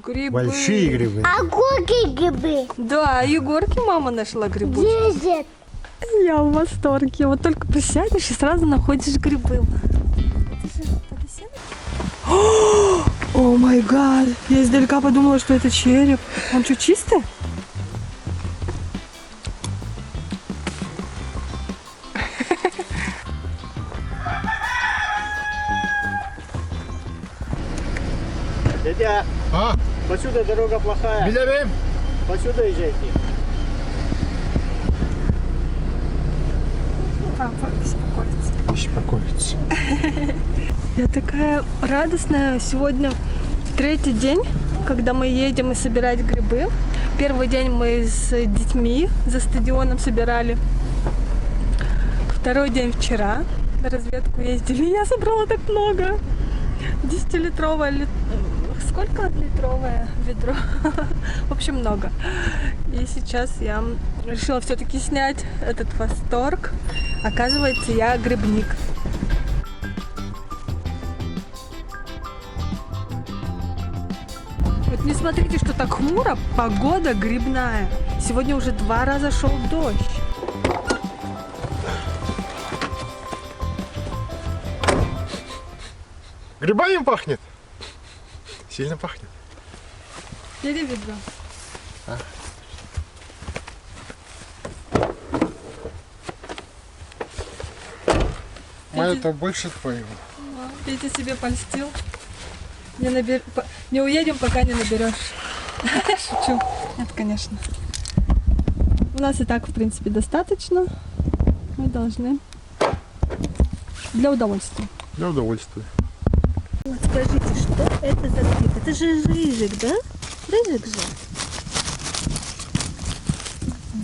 Грибы. Большие грибы. А горки грибы? Да, Егорке мама нашла грибы. Ездят. Я в восторге. Вот только присядешь и сразу находишь грибы. О май гад. Я издалека подумала, что это череп. Он что, чистый? Дядя, А, посюда дорога плохая. билебем. Посюда езжайте. Папа беспокоится. Беспокоиться. Я такая радостная. Сегодня третий день, когда мы едем и собирать грибы. Первый день мы с детьми за стадионом собирали. Второй день вчера. На разведку ездили. Я собрала так много. 10-литровое сколько литровое ведро? В общем, много. И сейчас я решила все-таки снять этот восторг. Оказывается, я грибник. Вот не смотрите, что так хмуро, погода грибная. Сегодня уже 2 раза шел дождь. Грибами пахнет? Сильно пахнет. Бери ведро. Моя-то больше твоего. Петя себе польстил. Не уедем, пока не наберешь. Шучу. Нет, конечно. У нас и так, в принципе, достаточно. Мы должны для удовольствия. Для удовольствия. Вот скажите, что это за гриб? Это же рыжик, да? Рыжик же.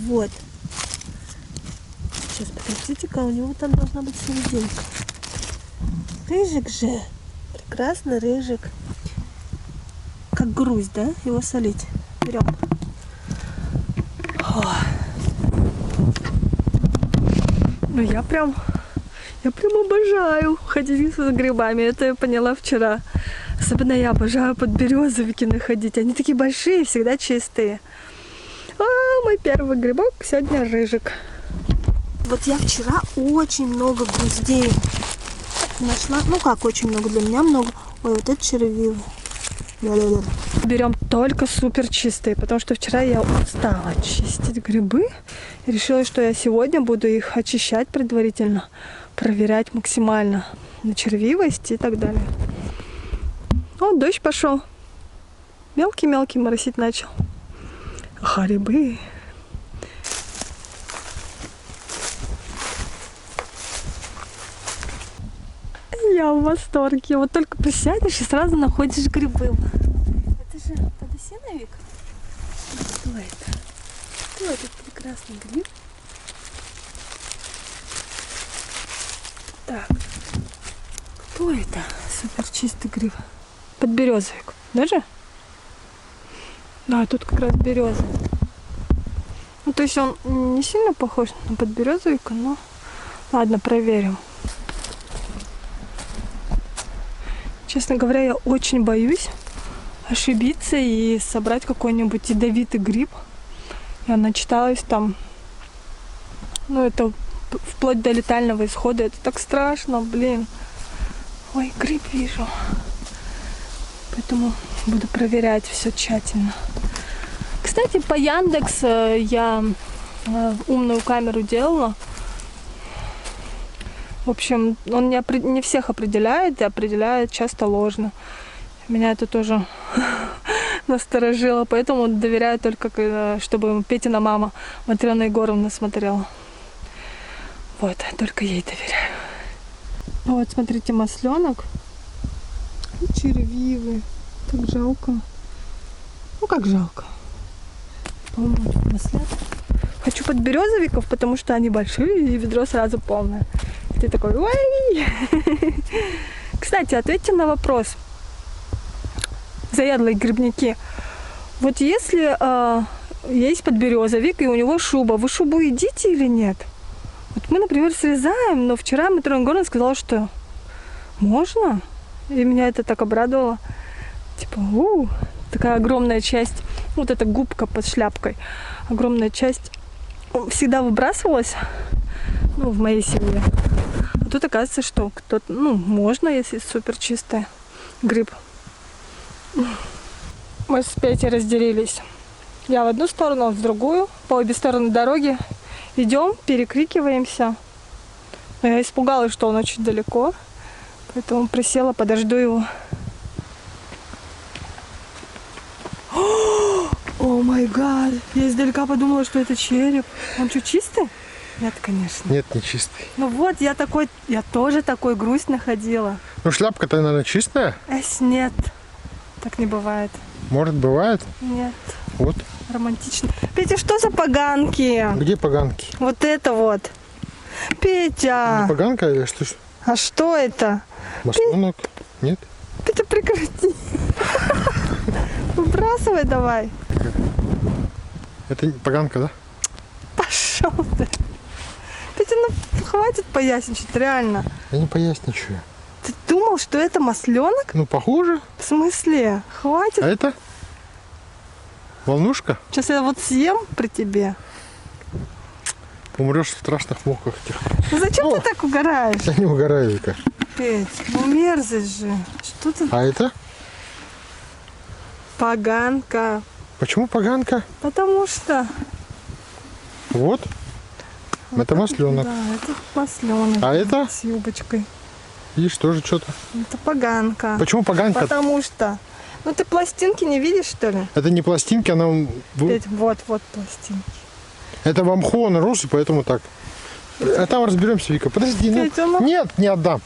Вот. Сейчас, подождите-ка, у него там должна быть серединка. Рыжик же. Прекрасный рыжик. Как грусть, да? Его солить. Берем. Ну, я прям обожаю ходить за грибами. Это я поняла вчера. Особенно я обожаю подберезовики находить. Они такие большие, всегда чистые. А мой первый грибок сегодня рыжик. Вот я вчера очень много груздей нашла. Ну как очень много, для меня много. Ой, вот это червивый. Берем только супер чистые, потому что вчера я устала чистить грибы. И решила, что я сегодня буду их очищать предварительно, проверять максимально на червивость и так далее. О, дождь пошел. Мелкий-мелкий моросить начал. Ах, грибы. Я в восторге. Вот только присядешь и сразу находишь грибы. Это же подосиновик. Что это? Что этот прекрасный гриб? Так. Кто это? Супер чистый гриб. Подберезовик. Даже? Да, тут как раз береза. Ну, то есть он не сильно похож на подберезовика, но ладно, проверим. Честно говоря, я очень боюсь ошибиться и собрать какой-нибудь ядовитый гриб. Я начиталась там, ну это вплоть до летального исхода. Это так страшно, блин. Ой, гриб вижу. Поэтому буду проверять все тщательно. Кстати, по Яндекс я умную камеру делала. В общем, он не всех определяет и определяет часто ложно. Меня это тоже насторожило, поэтому доверяю только, чтобы Петина мама, Матрена Егоровна, смотрела. Вот, только ей доверяю. Вот, смотрите, масленок и червивый. Так жалко. Ну, как жалко. По-моему, маслят. Хочу подберезовиков, потому что они большие, и ведро сразу полное. И ты такой, ой! Кстати, ответьте на вопрос. Заядлые грибники. Вот если есть подберезовик, и у него шуба, вы шубу едите или нет? Вот мы, например, срезаем, но вчера Матрена Егоровна сказала, что можно. И меня это так обрадовало. Типа, такая огромная часть, вот эта губка под шляпкой, огромная часть всегда выбрасывалась, ну, в моей семье. А тут оказывается, что кто-то, ну, можно, если супер чистый гриб. Мы с Петей разделились. Я в одну сторону, он в другую. По обе стороны дороги идем, перекрикиваемся. Но я испугалась, что он очень далеко. Поэтому присела, подожду его. О май гад! Я издалека подумала, что это череп. Он что, чистый? Нет, конечно. Нет, не чистый. Ну вот, я тоже такой грусть находила. Ну, шляпка-то, наверное, чистая? Нет, так не бывает. Может, бывает? Нет, Вот. романтично. Петя, что за поганки? Где поганки? Вот это вот. Петя, Поганка или что? а что это? Маслонок? Нет? Петя, прекрати. Выбрасывай давай. Это не поганка, да? Пошел ты. Петя, ну хватит поясничать, реально. Я не поясничаю. Ты думал, что это масленок? Ну, похоже. В смысле? Хватит. А это? Волнушка? Сейчас я вот съем при тебе. Умрешь в страшных муках этих. Ну зачем О! ты так угораешь? Я не угораю, Вика. Петь, ну мерзость же. Что ты? А это? Поганка. Почему поганка? Потому что... Вот. Это масленок. Да, это масленок. А это? С юбочкой. Видишь, тоже что-то. Это поганка. Почему поганка? Потому что... Ну ты пластинки не видишь, что ли? Это не пластинки, она... Петь, вот пластинки. Это в мху он рос, и поэтому так. А там разберемся, Вика. Подожди, ну... Петя, ну- Нет, не отдам.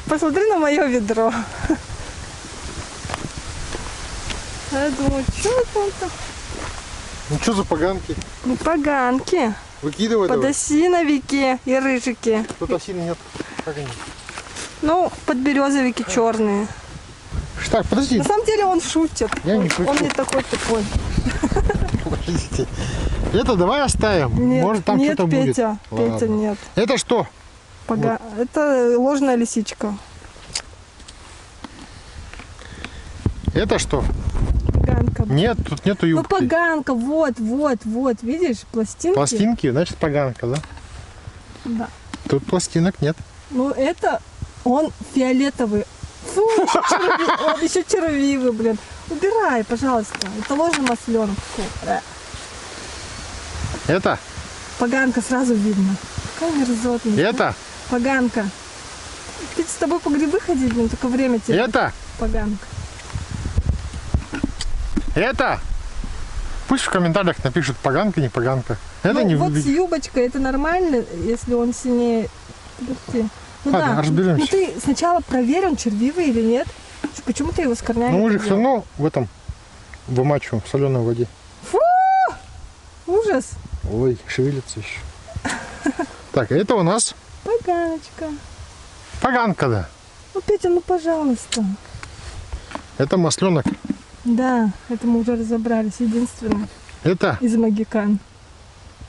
Посмотри на мое ведро. А я думаю, что это он там? Ну что за поганки? Ну поганки. Выкидывай давай. Подосиновики и рыжики. Тут осины нет. Как они? Ну, подберезовики черные. Так, подожди. На самом деле он шутит. Я не Он шучу. не такой тупой. Подождите. Это давай оставим. Нет, Может там нет, что-то будет. Петя, Ладно. Петя, нет. Это что? Это ложная лисичка. Это что? Поганка. Нет, тут нету Ну юбки. поганка, вот, видишь, пластинки. Пластинки, значит поганка, да? Да. Тут пластинок нет. Ну это, он фиолетовый. Фу, он еще червивый, блин. Убирай, пожалуйста. Это ложный масленок. Фу. Это? Поганка сразу видно. Какая мерзотная. Это? Поганка. Ведь с тобой по грибы ходить, блин, только время тебе. Это? Поганка. Это? Пусть в комментариях напишут, поганка, не поганка. Это Ну, не вот с выглядит. юбочкой это нормально, если он сильнее. Подожди. Ну Ладно, да. разберемся. Ну ты сначала проверь, он червивый или нет. Почему ты его с корнями? Ну мы же все поделал? равно в этом вымачиваем в соленой воде. Фу! Ужас. Ой, шевелится еще. Так, это у нас Поганочка. поганка, да. Ну, Петя, ну пожалуйста. Это масленок. Да, это мы уже разобрались. Единственное Это из магикан.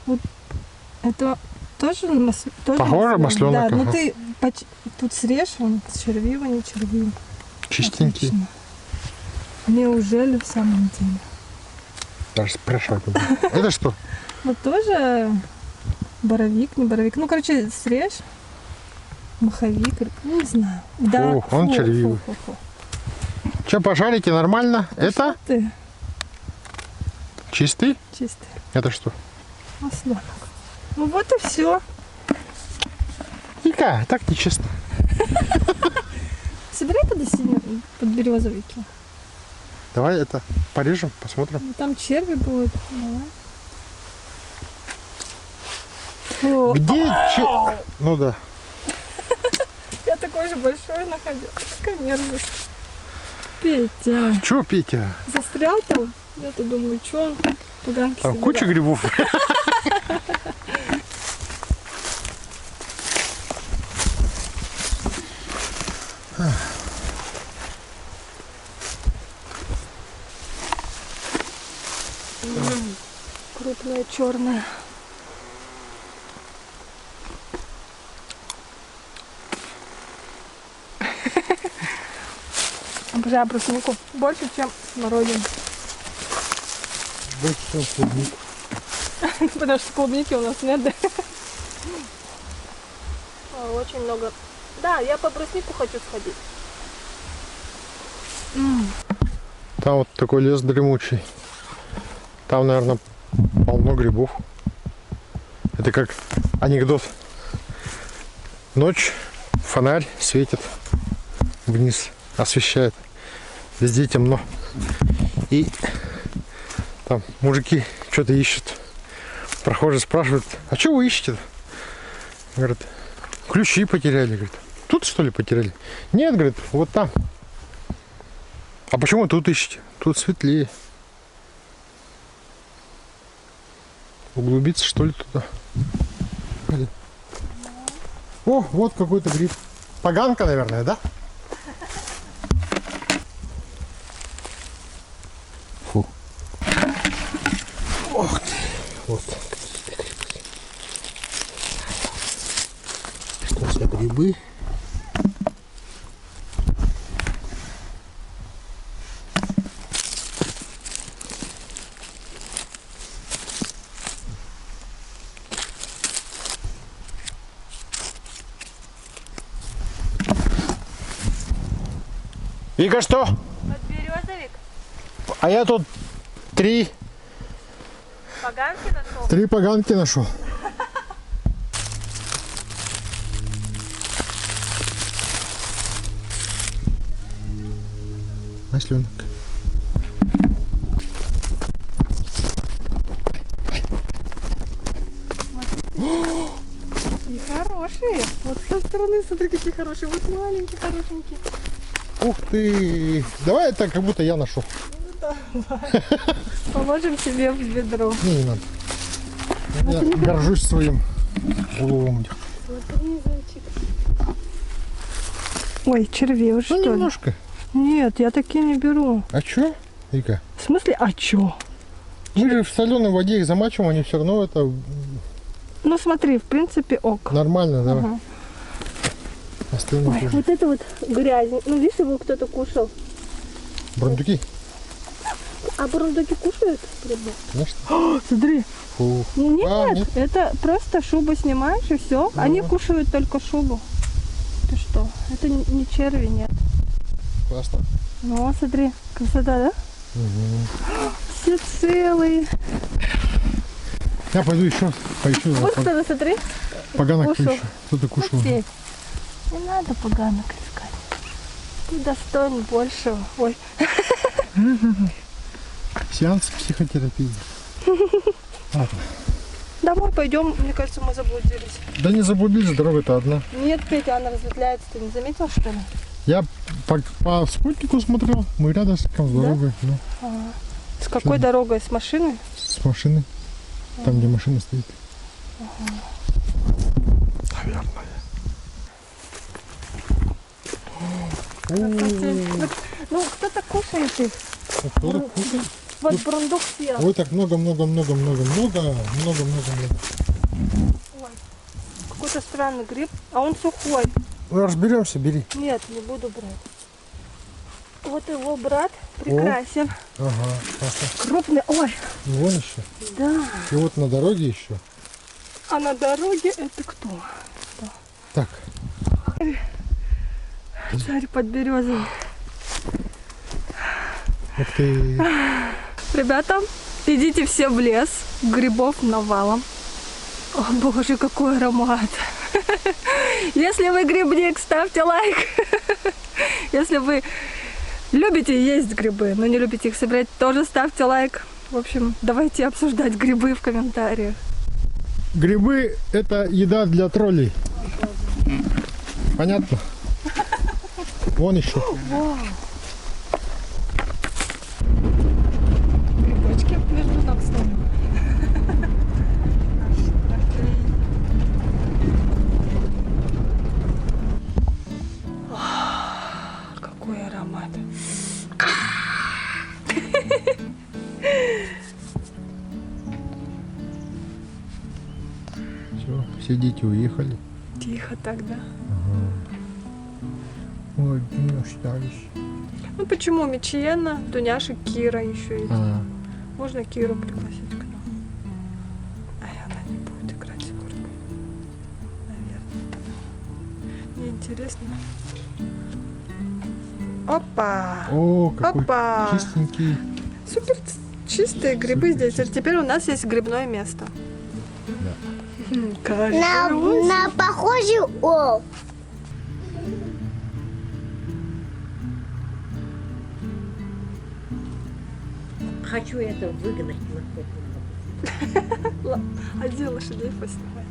Вот это тоже, тоже Похоже, масленок, Да, ну ага. ты тут срежь, он червивый, не червивый. чистенький. Отлично. Неужели в самом деле? Даже спрашивать не буду. Это что? Вот тоже боровик, не боровик. Ну, короче, срежь. Маховик, ну, не знаю. Да. Фу, он червивый. Фу. Что, пожарите нормально? Это Ты чистый? чистый Это что? масленок. Ну вот и все. Вика, так нечестно. Собирай подберезовики. Давай это порежем, посмотрим. Ну, там черви будут. Давай. О, Где Ну да. я такой же большой находил. Какая мерзость. Петя, Че, Петя? застрял там? Я-то думаю, что он поганки Там собирает. куча грибов. Крупная черная. Обожаю бруснику. Больше, чем смородину. Больше всего клубнику. Потому что клубники у нас нет, да? Очень много. Да, я по бруснику хочу сходить. Там вот такой лес дремучий. Там, наверное, полно грибов. Это как анекдот. Ночь, фонарь светит вниз, освещает. Везде темно. И там мужики что-то ищут. Прохожие спрашивают, а что вы ищете-то? Говорят, ключи потеряли. Говорит, тут что ли потеряли? Нет, говорит, вот там. А почему тут ищете? Тут светлее. Углубиться, что ли, туда? Или- О, вот какой-то гриб. Поганка, наверное, да? Фу. Ох ты. Вот. Что за грибы? Вика, что? Подберезовик. А я тут три Поганки нашел. поганки нашел. Масленок. И хорошие. Вот со стороны, смотри, какие хорошие. Вот маленькие, хорошенькие. Ух ты! Давай это как будто я нашел. Положим себе в ведро. Не надо. Я горжусь своим уловом. Смотри, зайчик. Ой, червей, вы что Ну ли? немножко. Нет, я такие не беру. А чё, Вика? В смысле, а чё? Мы же в соленой воде их замачиваем, они все равно это Ну смотри, в принципе, ок. нормально, да. Ага. Остальные Ой, тоже. вот это вот грязь. Ну, видишь, его кто-то кушал. Бурундуки, А бурундуки кушают? Грибы? конечно. О, смотри. Фу. Нет, А, нет. это просто шубу снимаешь и все. Они кушают только шубу. Ты что? Это не черви, нет. Классно. Ну, смотри, красота, да? Все целые. Я пойду еще поищу. Вот кто-то, смотри. Поганок кушал. поищу. Кто-то кушал. Сеть. Не надо поганок искать. Ты достоин большего. Ой. Сеанс психотерапии. Ладно. Домой пойдем. Мне кажется, мы заблудились. Да не заблудились, дорога-то одна. Нет, Петя, она разветвляется. Ты не заметил, что ли? Я по спутнику смотрел, мы рядом с дорогой, ну, С какой дорогой? С машиной? с машиной. Там, где машина стоит. Наверное. Ну, кто-то кушает их. Кто-то кушает. Вот бурундук съел. Ой, так много. Какой-то странный гриб, а он сухой. Ну, разберемся, бери. Нет, не буду брать. Вот его брат прекрасен. Ага, классно. Крупный. Ой, И вон еще. да. И вот на дороге еще. А на дороге это кто? Так, Царь подберезовик. ух ты. Ребята, идите все в лес. Грибов навалом. О боже, какой аромат. Если вы грибник, ставьте лайк. Если вы любите есть грибы, но не любите их собирать, тоже ставьте лайк. В общем, давайте обсуждать грибы в комментариях. Грибы – это еда для троллей. Понятно? Вон еще. Грибочки между ног ставим. Какой аромат. Все дети уехали. Тихо тогда. Ой, не остались. Ну почему? Мичиена, Дуняша, Кира еще есть. Можно Киру пригласить к нам. Она не будет играть в футбол. Наверное. Мне интересно. Опа! О, какой Опа! чистенький. Супер чистые грибы здесь. Теперь у нас есть грибное место. На похожий о. Хочу это выгнать на кухню. Один лошадей поснимает.